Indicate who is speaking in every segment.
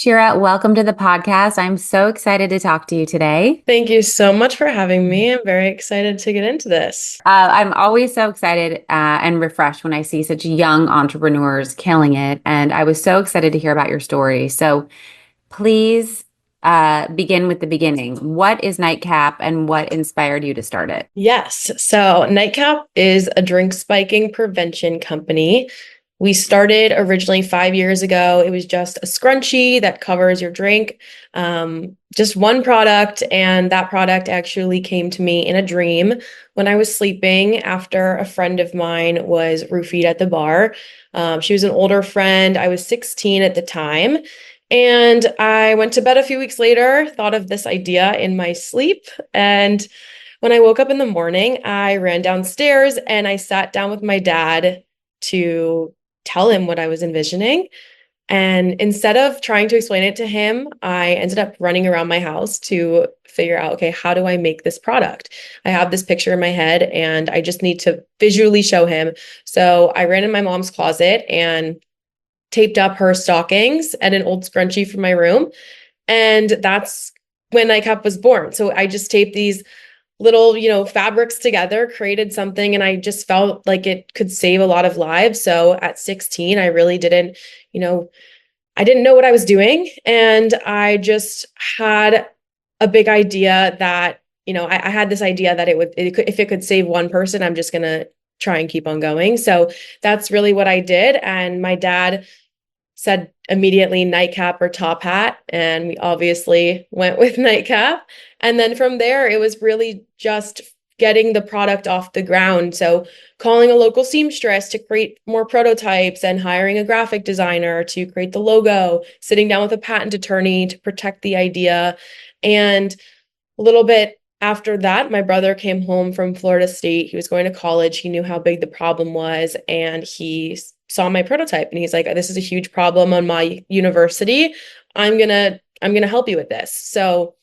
Speaker 1: Shira, welcome to the podcast. I'm so excited to talk to you today.
Speaker 2: Thank you so much for having me. I'm very excited to get into this.
Speaker 1: I'm always so excited and refreshed when I see such young entrepreneurs killing it. And I was so excited to hear about your story. So please begin with the beginning. What is NightCap and what inspired you to start it?
Speaker 2: Yes. So NightCap is a drink spiking prevention company. We started originally 5 years ago. It was just a scrunchie that covers your drink, just one product. And that product actually came to me in a dream when I was sleeping after a friend of mine was roofied at the bar. She was an older friend. I was 16 at the time. And I went to bed a few weeks later, thought of this idea in my sleep. And when I woke up in the morning, I ran downstairs and I sat down with my dad to tell him what I was envisioning. And instead of trying to explain it to him, I ended up running around my house to figure out, okay, how do I make this product? I have this picture in my head and I just need to visually show him. So I ran in my mom's closet and taped up her stockings and an old scrunchie from my room. And that's when NightCap was born. So I just taped these little, fabrics together, created something, and I just felt like it could save a lot of lives. So at 16, I really didn't, I didn't know what I was doing. And I just had a big idea that, I had this idea that if it could save one person, I'm just going to try and keep on going. So that's really what I did. And my dad said immediately NightCap or top hat. And we obviously went with NightCap. And then from there, it was really just getting the product off the ground. So calling a local seamstress to create more prototypes and hiring a graphic designer to create the logo, sitting down with a patent attorney to protect the idea. And a little bit after that, my brother came home from Florida State. He was going to college. He knew how big the problem was, and he saw my prototype and he's like, this is a huge problem on my university. I'm gonna help you with this. So,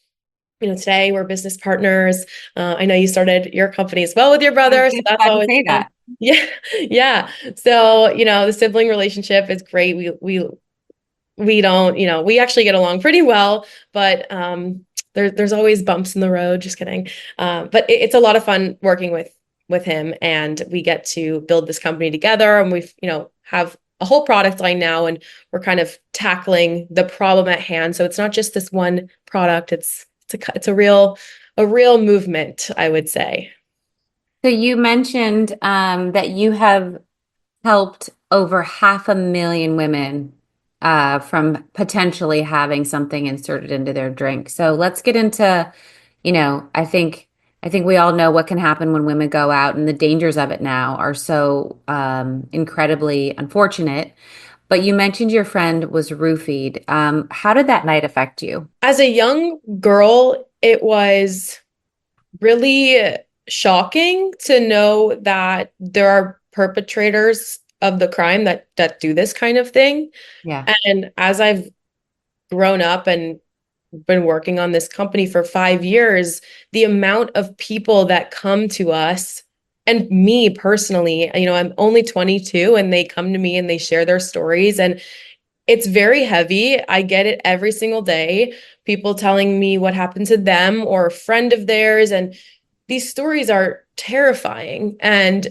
Speaker 2: today we're business partners. I know you started your company as well with your
Speaker 1: I was
Speaker 2: brother, so
Speaker 1: just
Speaker 2: that's
Speaker 1: about to
Speaker 2: always
Speaker 1: say
Speaker 2: fun.
Speaker 1: that.
Speaker 2: Yeah, yeah. So, the sibling relationship is great. We don't, we actually get along pretty well, but there's always bumps in the road. Just kidding. But it's a lot of fun working with him, and we get to build this company together, and we've, have a whole product line now, and we're kind of tackling the problem at hand. So it's not just this one product. It's a real movement, I would say.
Speaker 1: So you mentioned that you have helped over 500,000 women from potentially having something inserted into their drink. So let's get into, I think we all know what can happen when women go out, and the dangers of it now are so incredibly unfortunate. But you mentioned your friend was roofied. How did that night affect you?
Speaker 2: As a young girl, it was really shocking to know that there are perpetrators of the crime that do this kind of thing.
Speaker 1: Yeah.
Speaker 2: And as I've grown up and been working on this company for 5 years, the amount of people that come to us, and me personally, I'm only 22, and they come to me and they share their stories, and it's very heavy. I get it every single day. People telling me what happened to them or a friend of theirs. And these stories are terrifying. And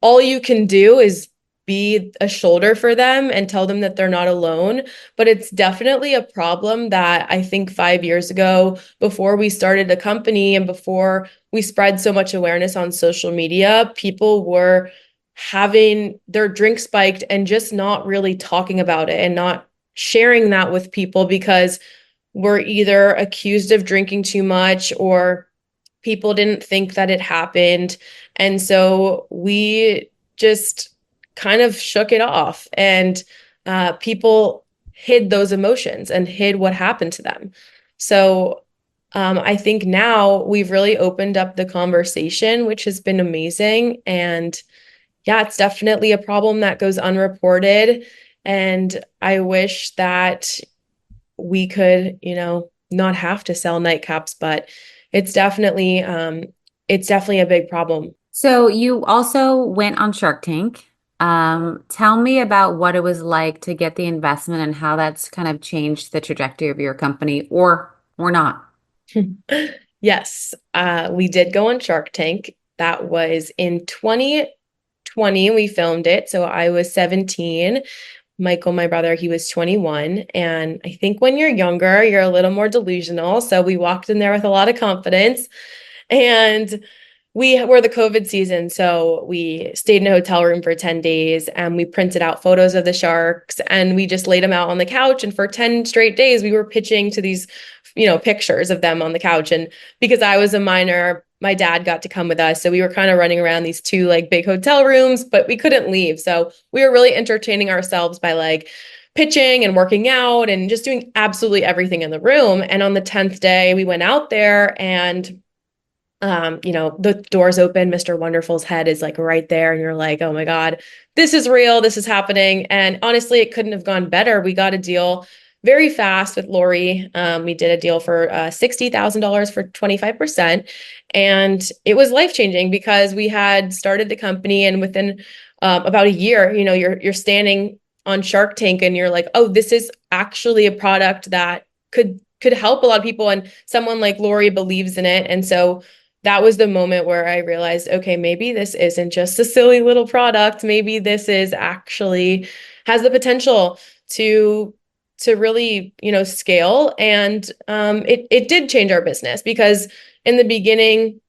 Speaker 2: all you can do is be a shoulder for them and tell them that they're not alone. But it's definitely a problem that I think 5 years ago, before we started the company and before we spread so much awareness on social media, people were having their drink spiked and just not really talking about it and not sharing that with people because we're either accused of drinking too much or people didn't think that it happened. And so we just kind of shook it off, and people hid those emotions and hid what happened to them. So I think now we've really opened up the conversation, which has been amazing. And yeah, it's definitely a problem that goes unreported. And I wish that we could, not have to sell nightcaps, but it's definitely a big problem.
Speaker 1: So you also went on Shark Tank. Tell me about what it was like to get the investment and how that's kind of changed the trajectory of your company or not.
Speaker 2: Yes, we did go on Shark Tank. That was in 2020. We filmed it. So I was 17. Michael, my brother, he was 21. And I think when you're younger, you're a little more delusional. So we walked in there with a lot of confidence. And we were the COVID season, so we stayed in a hotel room for 10 days and we printed out photos of the sharks and we just laid them out on the couch. And for 10 straight days, we were pitching to these, pictures of them on the couch. And because I was a minor, my dad got to come with us. So we were kind of running around these two like big hotel rooms, but we couldn't leave. So we were really entertaining ourselves by like pitching and working out and just doing absolutely everything in the room. And on the 10th day, we went out there and the doors open, Mr. Wonderful's head is like right there, and you're like, oh my God, this is real, this is happening. And honestly, it couldn't have gone better. We got a deal very fast with Lori. We did a deal for $60,000 for 25%. And it was life-changing because we had started the company, and within about a year, you're standing on Shark Tank and you're like, oh, this is actually a product that could help a lot of people. And someone like Lori believes in it. And so that was the moment where I realized, okay, maybe this isn't just a silly little product. Maybe this is actually has the potential to really, scale. And it did change our business because in the beginning,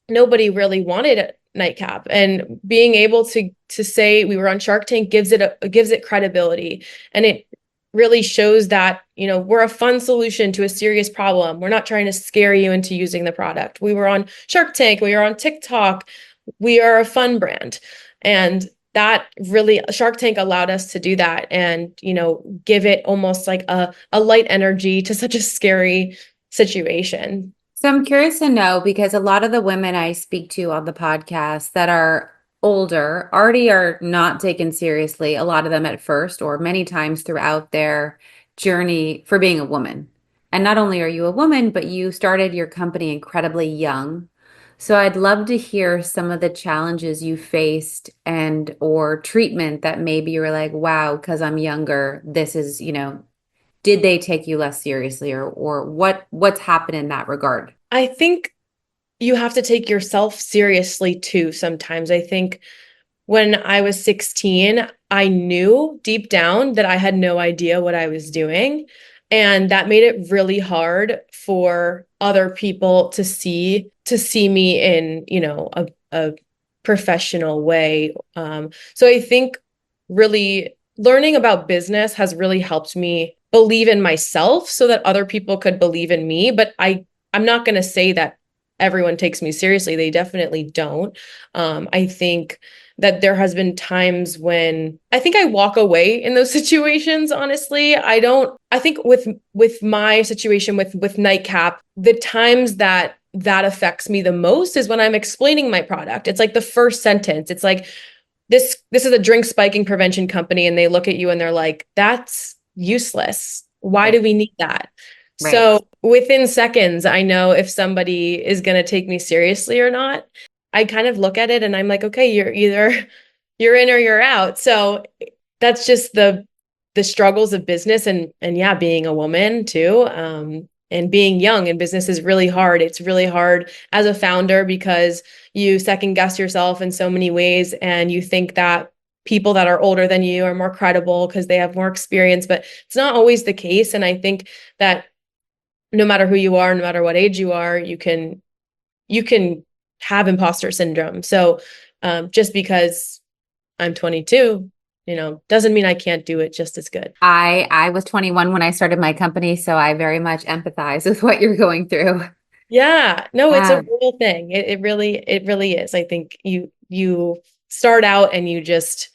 Speaker 2: nobody really wanted NightCap, and being able to say we were on Shark Tank gives it credibility, and it really shows that we're a fun solution to a serious problem. We're not trying to scare you into using the product. We were on Shark Tank, we were on TikTok, we are a fun brand. And that really, Shark Tank allowed us to do that and give it almost like a light energy to such a scary situation.
Speaker 1: So I'm curious to know because a lot of the women I speak to on the podcast that are older already are not taken seriously, a lot of them at first or many times throughout their journey for being a woman. And not only are you a woman, but you started your company incredibly young. So I'd love to hear some of the challenges you faced and or treatment that maybe you were like, wow, because I'm younger, this is, did they take you less seriously or what's happened in that regard?
Speaker 2: I think you have to take yourself seriously too sometimes. I think when I was 16, I knew deep down that I had no idea what I was doing. And that made it really hard for other people to see me in, a professional way. So I think really learning about business has really helped me believe in myself so that other people could believe in me. But I'm not going to say that everyone takes me seriously. They definitely don't. I think that there has been times when I think I walk away in those situations. Honestly, I think with my situation with NightCap, the times that affects me the most is when I'm explaining my product. It's like the first sentence. It's like this is a drink spiking prevention company, and they look at you and they're like, that's useless. Why
Speaker 1: Right.
Speaker 2: do we need that?
Speaker 1: Right.
Speaker 2: So within seconds, I know if somebody is going to take me seriously or not. I kind of look at it and I'm like, okay, you're in or you're out. So that's just the struggles of business, and yeah, being a woman too. And being young in business is really hard. It's really hard as a founder because you second guess yourself in so many ways, and you think that people that are older than you are more credible because they have more experience, but it's not always the case. And I think that no matter who you are, no matter what age you are, you can have imposter syndrome. So just because I'm 22, doesn't mean I can't do it just as good.
Speaker 1: I was 21 when I started my company, so I very much empathize with what you're going through.
Speaker 2: Yeah, no, it's a
Speaker 1: Yeah.
Speaker 2: real thing. It really is. I think you start out and you just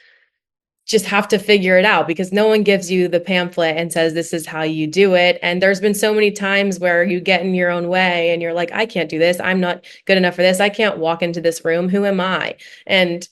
Speaker 2: have to figure it out because no one gives you the pamphlet and says this is how you do it. And there's been so many times where you get in your own way and you're like, I can't do this. I'm not good enough for this. I can't walk into this room. Who am I? And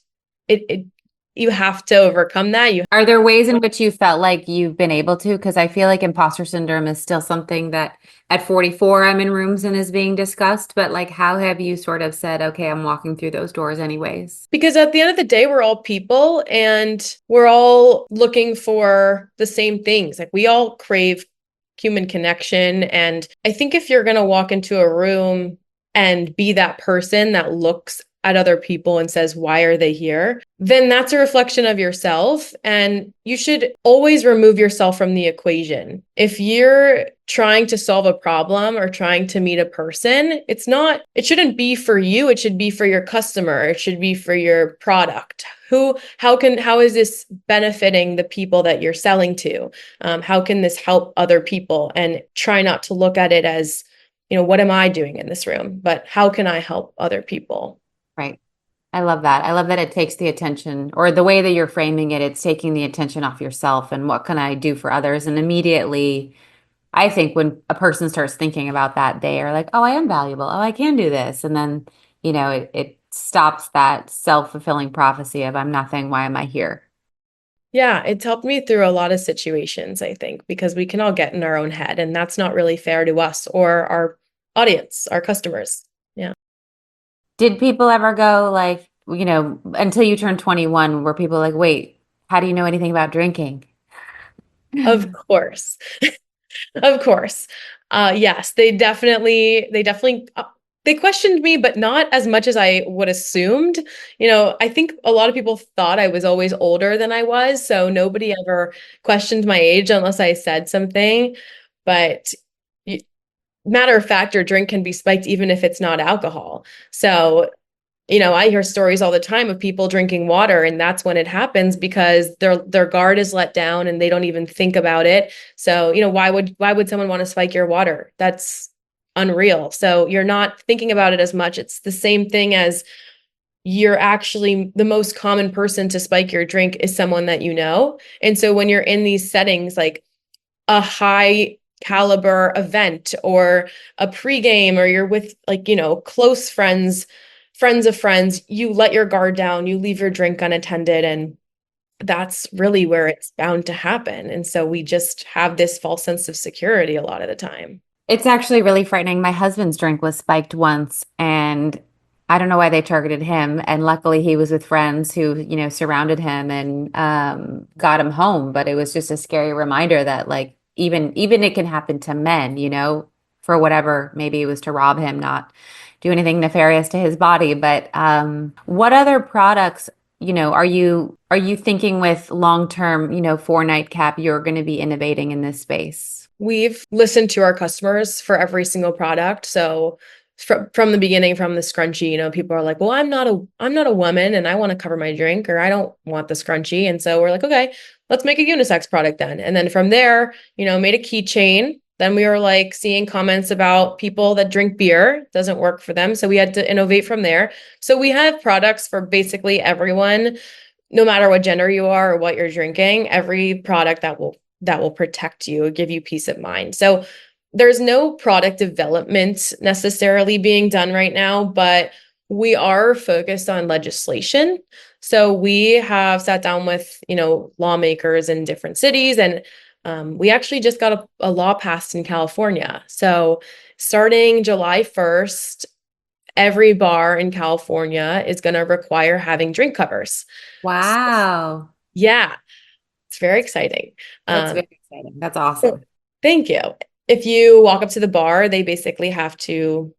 Speaker 2: it you have to overcome that.
Speaker 1: Are there ways in which you felt like you've been able to? Because I feel like imposter syndrome is still something that at 44 I'm in rooms and is being discussed. But like, how have you sort of said, okay, I'm walking through those doors anyways?
Speaker 2: Because at the end of the day, we're all people and we're all looking for the same things. Like we all crave human connection. And I think if you're going to walk into a room and be that person that looks at other people and says, why are they here? Then that's a reflection of yourself. And you should always remove yourself from the equation. If you're trying to solve a problem or trying to meet a person, it shouldn't be for you. It should be for your customer. It should be for your product. How is this benefiting the people that you're selling to? How can this help other people? And try not to look at it as, what am I doing in this room? But how can I help other people?
Speaker 1: Right. I love that. I love that it takes the attention, or the way that you're framing it, it's taking the attention off yourself and what can I do for others? And immediately, I think when a person starts thinking about that, they are like, oh, I am valuable. Oh, I can do this. And then, it stops that self-fulfilling prophecy of I'm nothing. Why am I here?
Speaker 2: Yeah, it's helped me through a lot of situations, I think, because we can all get in our own head, and that's not really fair to us or our audience, our customers. Yeah.
Speaker 1: Did people ever go like, until you turned 21, were people like, wait, how do you know anything about drinking?
Speaker 2: Of course. Of course. Yes, they questioned me, but not as much as I would assumed. I think a lot of people thought I was always older than I was, so nobody ever questioned my age unless I said something. But y- matter of fact, your drink can be spiked even if it's not alcohol. So I hear stories all the time of people drinking water, and that's when it happens because their guard is let down and they don't even think about it. So, why would someone want to spike your water? That's unreal. So you're not thinking about it as much. It's the same thing as you're actually the most common person to spike your drink is someone that you know. And so when you're in these settings like a high caliber event or a pregame or you're with like, close friends of friends, you let your guard down, you leave your drink unattended, and that's really where it's bound to happen. And so we just have this false sense of security a lot of the time.
Speaker 1: It's actually really frightening. My husband's drink was spiked once, and I don't know why they targeted him. And luckily, he was with friends who, surrounded him and got him home. But it was just a scary reminder that, like, even it can happen to men, for whatever. Maybe it was to rob him, not do anything nefarious to his body. But what other products, are you thinking with long term, for NightCap, you're going to be innovating in this space?
Speaker 2: We've listened to our customers for every single product. So from the beginning, from the scrunchie, people are like, well, I'm not a woman and I want to cover my drink, or I don't want the scrunchie. And so we're like, okay, let's make a unisex product then. And then from there, made a keychain. Then we were like seeing comments about people that drink beer, doesn't work for them. So we had to innovate from there. So we have products for basically everyone, no matter what gender you are or what you're drinking, every product that will protect you, give you peace of mind. So there's no product development necessarily being done right now, but we are focused on legislation. So we have sat down with, lawmakers in different cities, and we actually just got a law passed in California. So starting July 1st, every bar in California is going to require having drink covers.
Speaker 1: Wow.
Speaker 2: Yeah, it's very exciting.
Speaker 1: That's very exciting. That's awesome.
Speaker 2: Thank you. If you walk up to the bar, they basically have to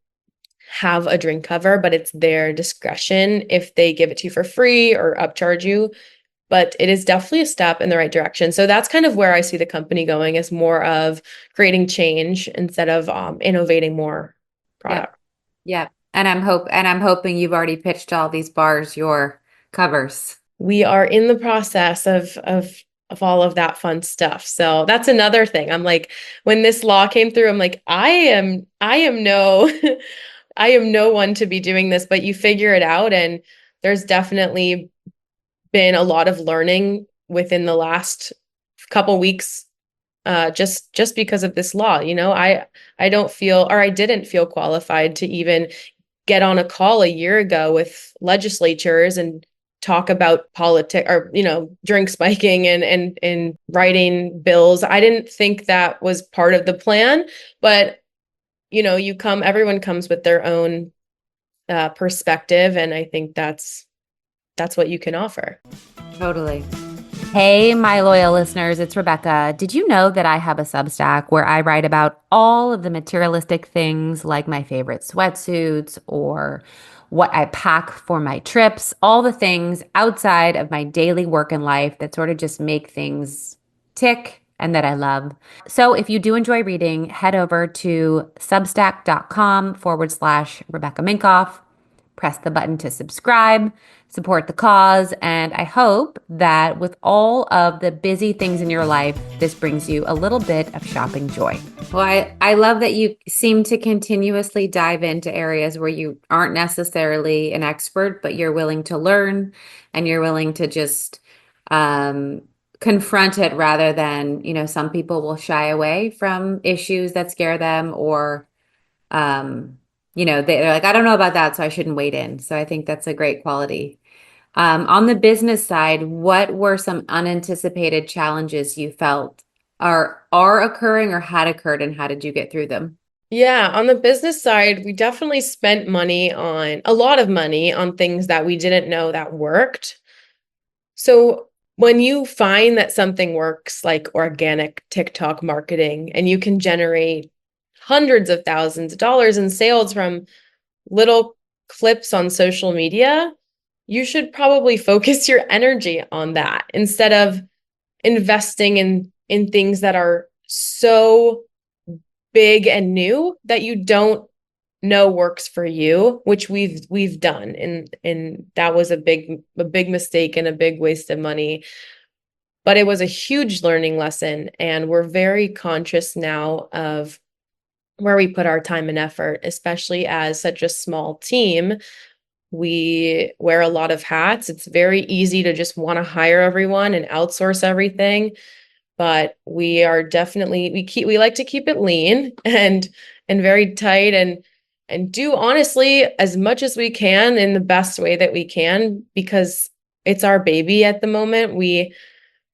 Speaker 2: have a drink cover, but it's their discretion if they give it to you for free or upcharge you. But it is definitely a step in the right direction. So that's kind of where I see the company going, is more of creating change instead of innovating more
Speaker 1: Yep.
Speaker 2: product.
Speaker 1: Yep. And I'm hoping you've already pitched all these bars your covers.
Speaker 2: We are in the process of all of that fun stuff. So that's another thing. I'm like, when this law came through, I'm like, I am no I am no one to be doing this, but you figure it out. And there's definitely been a lot of learning within the last couple weeks, just because of this law. I don't feel, or I didn't feel qualified to even get on a call a year ago with legislatures and talk about politics or, drink spiking and writing bills. I didn't think that was part of the plan, but everyone comes with their own perspective, and I think that's what you can offer.
Speaker 1: Totally. Hey, my loyal listeners, it's Rebecca. Did you know that I have a Substack where I write about all of the materialistic things like my favorite sweatsuits or what I pack for my trips, all the things outside of my daily work and life that sort of just make things tick and that I love. So if you do enjoy reading, head over to substack.com/Rebecca Minkoff. Press the button to subscribe, support the cause, and I hope that with all of the busy things in your life, this brings you a little bit of shopping joy. Well, I love that you seem to continuously dive into areas where you aren't necessarily an expert, but you're willing to learn and you're willing to just confront it rather than, some people will shy away from issues that scare them or they're like, I don't know about that, so I shouldn't wade in. So I think that's a great quality. On the business side, what were some unanticipated challenges you felt are occurring or had occurred, and how did you get through them?
Speaker 2: Yeah, on the business side, we definitely spent a lot of money on things that we didn't know that worked. So when you find that something works, like organic TikTok marketing, and you can generate hundreds of thousands of dollars in sales from little clips on social media, you should probably focus your energy on that instead of investing in things that are so big and new that you don't know works for you, which we've done, and that was a big mistake and a big waste of money. But it was a huge learning lesson, and we're very conscious now of where we put our time and effort, especially as such a small team. We wear a lot of hats. It's very easy to just want to hire everyone and outsource everything, but we are definitely we like to keep it lean and very tight, and do honestly as much as we can in the best way that we can, because it's our baby at the moment. We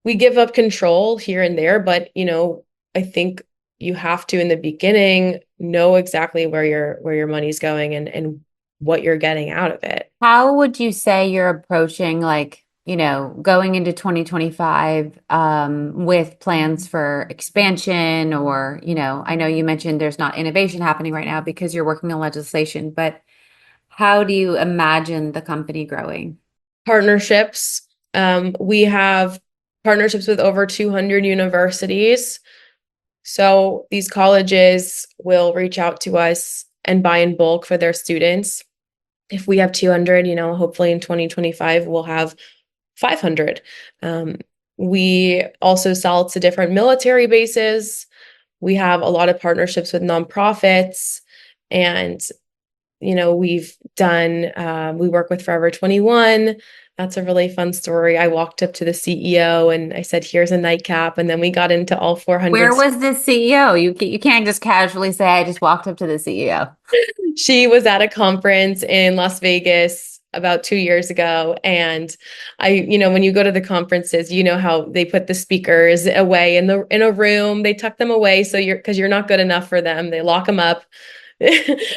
Speaker 2: give up control here and there, but I think you have to, in the beginning, know exactly where your money's going and what you're getting out of it.
Speaker 1: How would you say you're approaching, like, going into 2025 with plans for expansion or, I know you mentioned there's not innovation happening right now because you're working on legislation, but how do you imagine the company growing?
Speaker 2: Partnerships. We have partnerships with over 200 universities. So these colleges will reach out to us and buy in bulk for their students. If we have 200, hopefully in 2025, we'll have 500. We also sell to different military bases. We have a lot of partnerships with nonprofits, and we work with Forever 21. That's a really fun story. I walked up to the CEO and I said, here's a nightcap. And then we got into all 400.
Speaker 1: Where was the CEO? You can't just casually say, I just walked up to the CEO.
Speaker 2: She was at a conference in Las Vegas about 2 years ago. And when you go to the conferences, how they put the speakers away in a room, they tuck them away. So because you're not good enough for them, they lock them up.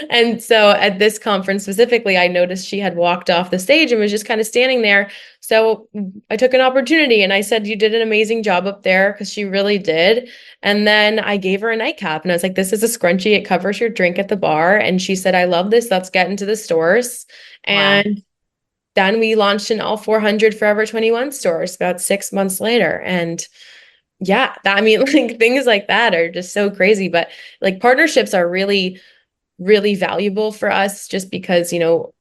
Speaker 2: And so at this conference specifically, I noticed she had walked off the stage and was just kind of standing there. So I took an opportunity and I said, you did an amazing job up there, because she really did. And then I gave her a nightcap and I was like, this is a scrunchie. It covers your drink at the bar. And she said, I love this. Let's get into the stores.
Speaker 1: Wow.
Speaker 2: And then we launched in all 400 Forever 21 stores about 6 months later. And yeah, like things like that are just so crazy. But like partnerships are really really valuable for us, just because with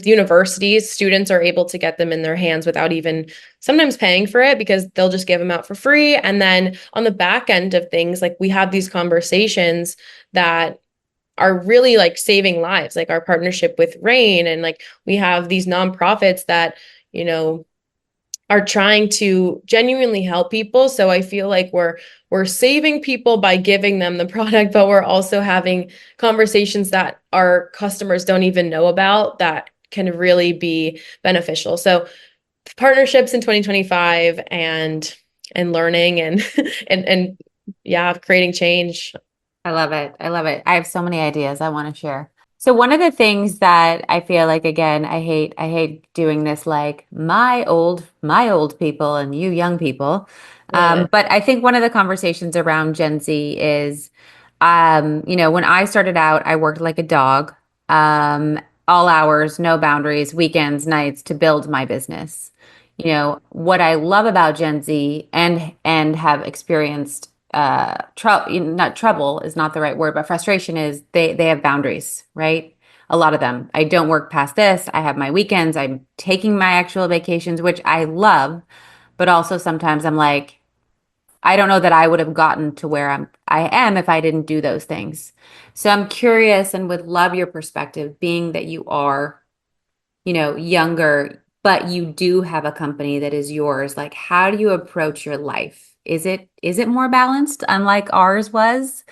Speaker 2: universities, students are able to get them in their hands without even sometimes paying for it, because they'll just give them out for free. And then on the back end of things, like we have these conversations that are really like saving lives, like our partnership with Rain, and like we have these nonprofits that are trying to genuinely help people. So I feel like we're saving people by giving them the product, but we're also having conversations that our customers don't even know about that can really be beneficial. So partnerships in 2025 and learning and and yeah, creating change.
Speaker 1: I love it. I love it. I have so many ideas I want to share. So one of the things that I feel like, again, I hate doing this like my old people and you young people.
Speaker 2: Love it.
Speaker 1: But I think one of the conversations around Gen Z is, when I started out, I worked like a dog, all hours, no boundaries, weekends, nights to build my business. What I love about Gen Z and have experienced trouble, not trouble is not the right word, but frustration is they have boundaries, right? A lot of them. I don't work past this. I have my weekends. I'm taking my actual vacations, which I love, but also sometimes I'm like, I don't know that I would have gotten to where I am if I didn't do those things. So I'm curious and would love your perspective, being that you are, younger, but you do have a company that is yours. Like, how do you approach your life? Is it more balanced, unlike ours was?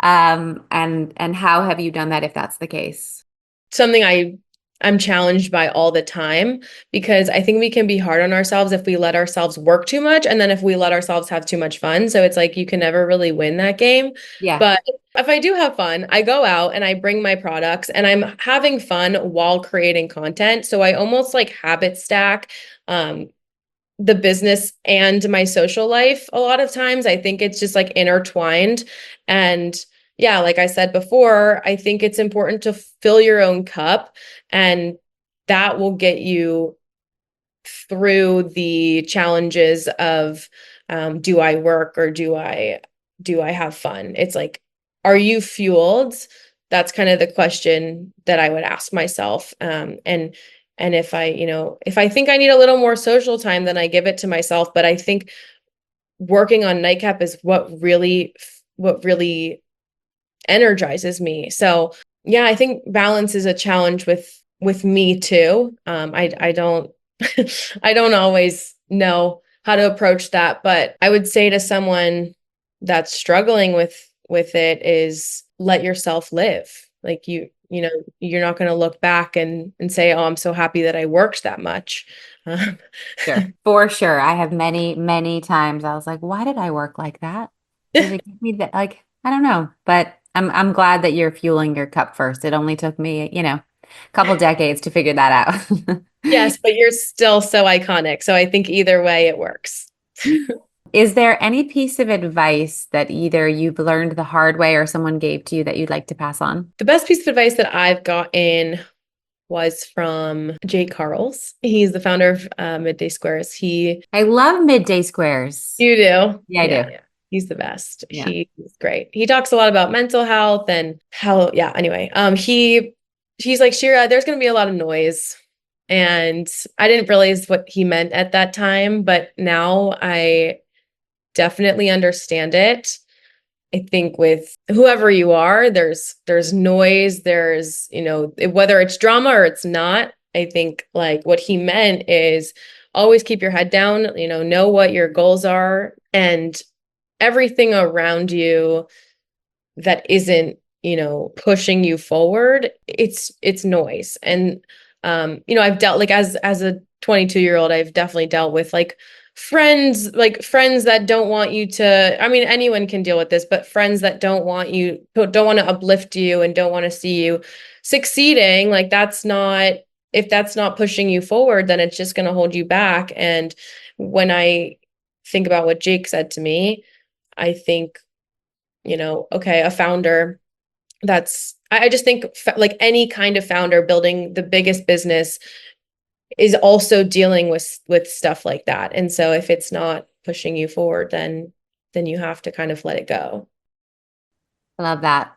Speaker 1: And how have you done that if that's the case?
Speaker 2: Something I'm challenged by all the time because I think we can be hard on ourselves if we let ourselves work too much and then if we let ourselves have too much fun. So it's like you can never really win that game.
Speaker 1: Yeah,
Speaker 2: But if I do have fun, I go out and I bring my products and I'm having fun while creating content. So I almost like habit stack um the business and my social life a lot of times. I think it's just like intertwined. And yeah, like I said before, I think it's important to fill your own cup and that will get you through the challenges of do I work or do I have fun? It's like, are you fueled? That's kind of the question that I would ask myself. And if I think I need a little more social time, then I give it to myself. But I think working on NightCap is what really energizes me. So yeah, I think balance is a challenge with me too. I don't I don't always know how to approach that, but I would say to someone that's struggling with it is let yourself live. Like you're not going to look back and say, "Oh, I'm so happy that I worked that much." Um,
Speaker 1: sure. For sure. I have many, many times I was like, why did I work like that? Did it give me that? Like, I don't know. But I'm glad that you're fueling your cup first. It only took me, a couple decades to figure that out.
Speaker 2: yes, but you're still so iconic. So I think either way it works.
Speaker 1: Is there any piece of advice that either you've learned the hard way or someone gave to you that you'd like to pass on?
Speaker 2: The best piece of advice that I've gotten was from Jay Carls. He's the founder of Midday Squares.
Speaker 1: I love midday squares.
Speaker 2: You do?
Speaker 1: Yeah, I
Speaker 2: Yeah,
Speaker 1: do.
Speaker 2: yeah. He's the best.
Speaker 1: Yeah.
Speaker 2: He's great. He talks a lot about mental health and how, yeah, anyway. He's like, Shira, there's gonna be a lot of noise. And I didn't realize what he meant at that time, but now I definitely understand it. I think with whoever you are, there's noise, there's, whether it's drama or it's not. I think like what he meant is always keep your head down, know what your goals are and everything around you that isn't, pushing you forward, it's noise. And I've dealt like as a 22-year-old, I've definitely dealt with friends that don't want you to, I mean, anyone can deal with this, but friends that don't want to uplift you and don't want to see you succeeding, like if that's not pushing you forward, then it's just going to hold you back. And when I think about what Jake said to me, I think, okay, a founder I just think like any kind of founder building the biggest business is also dealing with stuff like that. And so if it's not pushing you forward, then you have to kind of let it go.
Speaker 1: I love that.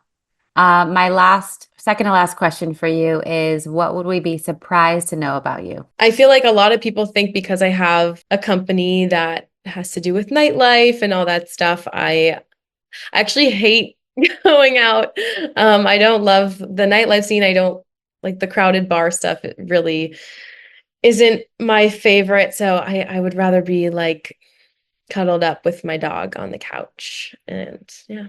Speaker 1: My second to last question for you is what would we be surprised to know about you?
Speaker 2: I feel like a lot of people think because I have a company that has to do with nightlife and all that stuff, I actually hate going out. I don't love the nightlife scene. I don't like the crowded bar stuff. It really isn't my favorite. So I would rather be like cuddled up with my dog on the couch. And yeah.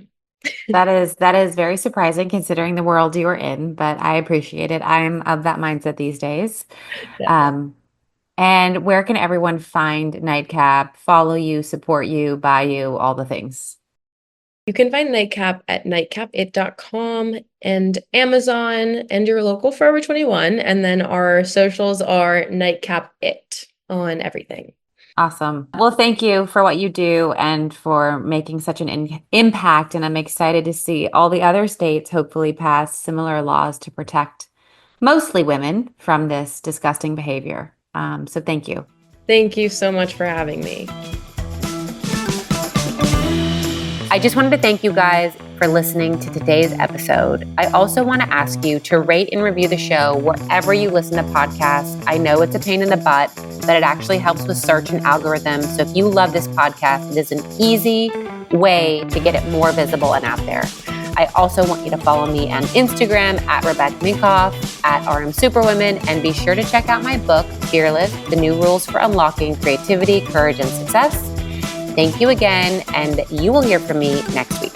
Speaker 1: That is very surprising considering the world you are in, but I appreciate it. I'm of that mindset these days.
Speaker 2: Definitely.
Speaker 1: Um, and where can everyone find NightCap, follow you, support you, buy you, all the things?
Speaker 2: You can find NightCap at nightcapit.com and Amazon and your local Forever 21. And then our socials are NightCap It on everything.
Speaker 1: Awesome. Well, thank you for what you do and for making such an impact. And I'm excited to see all the other states hopefully pass similar laws to protect mostly women from this disgusting behavior. So thank you.
Speaker 2: Thank you so much for having me.
Speaker 1: I just wanted to thank you guys for listening to today's episode. I also want to ask you to rate and review the show wherever you listen to podcasts. I know it's a pain in the butt, but it actually helps with search and algorithms. So if you love this podcast, it is an easy way to get it more visible and out there. I also want you to follow me on Instagram at Rebecca Minkoff, at RM Superwomen, and be sure to check out my book, Fearless, The New Rules for Unlocking Creativity, Courage, and Success. Thank you again, and you will hear from me next week.